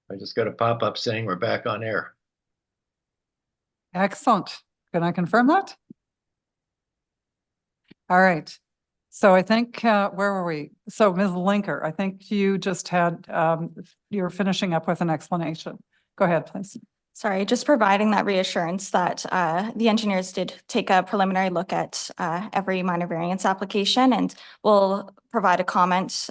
I just got a pop-up saying we're back on air. Excellent. Can I confirm that? All right. So I think, where were we? So Ms. Linker, I think you just had, you're finishing up with an explanation. Go ahead, please. Sorry, just providing that reassurance that the engineers did take a preliminary look at every minor variance application, and will provide a comment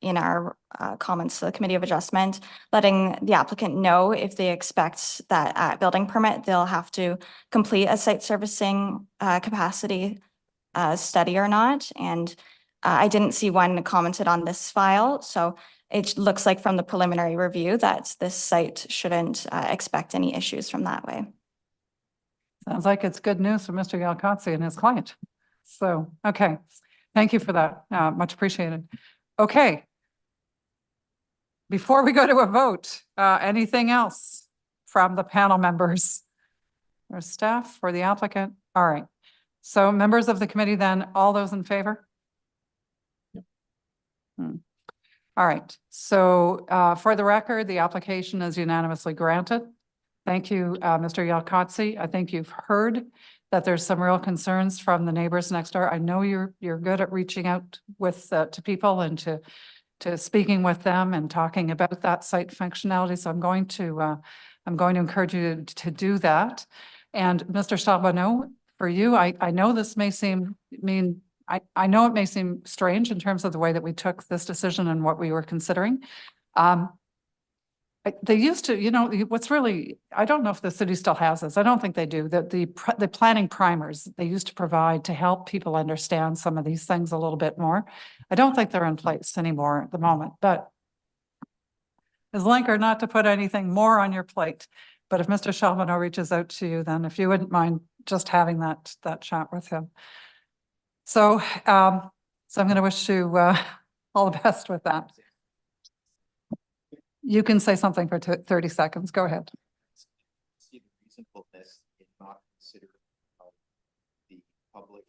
in our comments to the Committee of Adjustment, letting the applicant know if they expect that at building permit, they'll have to complete a site servicing capacity study or not. And I didn't see one commented on this file, so it looks like from the preliminary review that this site shouldn't expect any issues from that way. Sounds like it's good news for Mr. Yalkotsi and his client. So, okay. Thank you for that. Much appreciated. Okay. Before we go to a vote, anything else from the panel members or staff or the applicant? All right. So members of the committee then, all those in favor? Yep. All right. So for the record, the application is unanimously granted. Thank you, Mr. Yalkotsi. I think you've heard that there's some real concerns from the neighbors next door. I know you're good at reaching out with to people and to speaking with them and talking about that site functionality. So I'm going to encourage you to do that. And Mr. Charbonneau, for you, I know this may seem I know it may seem strange in terms of the way that we took this decision and what we were considering. They used to, you know, what's really, I don't know if the city still has this. I don't think they do. The planning primers they used to provide to help people understand some of these things a little bit more. I don't think they're in place anymore at the moment, but Ms. Linker, not to put anything more on your plate, but if Mr. Charbonneau reaches out to you, then if you wouldn't mind just having that chat with him. So, I'm going to wish you all the best with that. You can say something for 30 seconds. Go ahead. See the reasonableness in not considering the public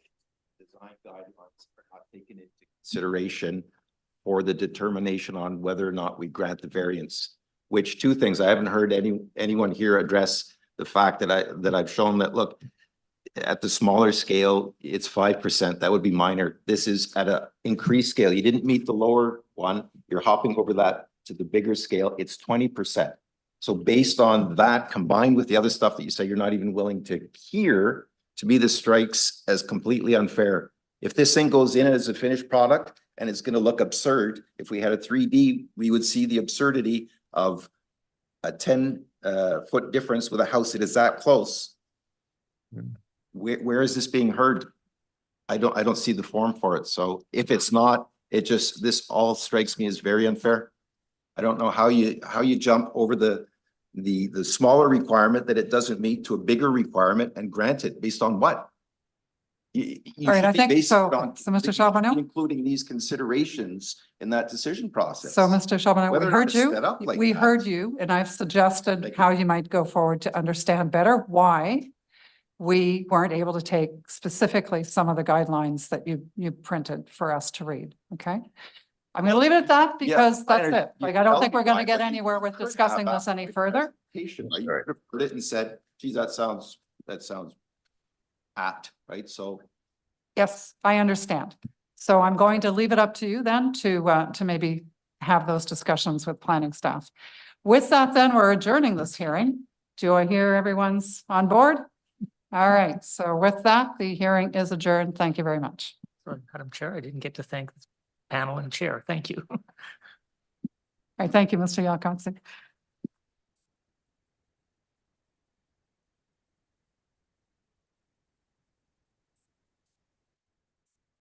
design guidelines are not taken into consideration for the determination on whether or not we grant the variance. Which two things, I haven't heard anyone here address the fact that I've shown that, look, at the smaller scale, it's 5%. That would be minor. This is at an increased scale. You didn't meet the lower one. You're hopping over that to the bigger scale. It's 20%. So based on that, combined with the other stuff that you say you're not even willing to hear, to me, this strikes as completely unfair. If this thing goes in as a finished product and it's going to look absurd, if we had a 3D, we would see the absurdity of a 10-foot difference with a house that is that close. Where is this being heard? I don't see the form for it. So if it's not, this all strikes me as very unfair. I don't know how you jump over the smaller requirement that it doesn't meet to a bigger requirement and grant it based on what? All right, I think so. So Mr. Charbonneau, including these considerations in that decision process. So Mr. Charbonneau, we heard you. Like we heard you, and I've suggested how you might go forward to understand better why we weren't able to take specifically some of the guidelines that you printed for us to read. Okay. I'm going to leave it at that because that's it. Like, I don't think we're going to get anywhere with discussing this any further. You could have heard it and said, geez, that sounds apt, right? So. Yes, I understand. So I'm going to leave it up to you then to maybe have those discussions with planning staff. With that, then we're adjourning this hearing. Do I hear everyone's on board? All right. So with that, the hearing is adjourned. Thank you very much. Sorry, Madam Chair, I didn't get to thank the panel and chair. Thank you. All right. Thank you, Mr. Yalkotsi.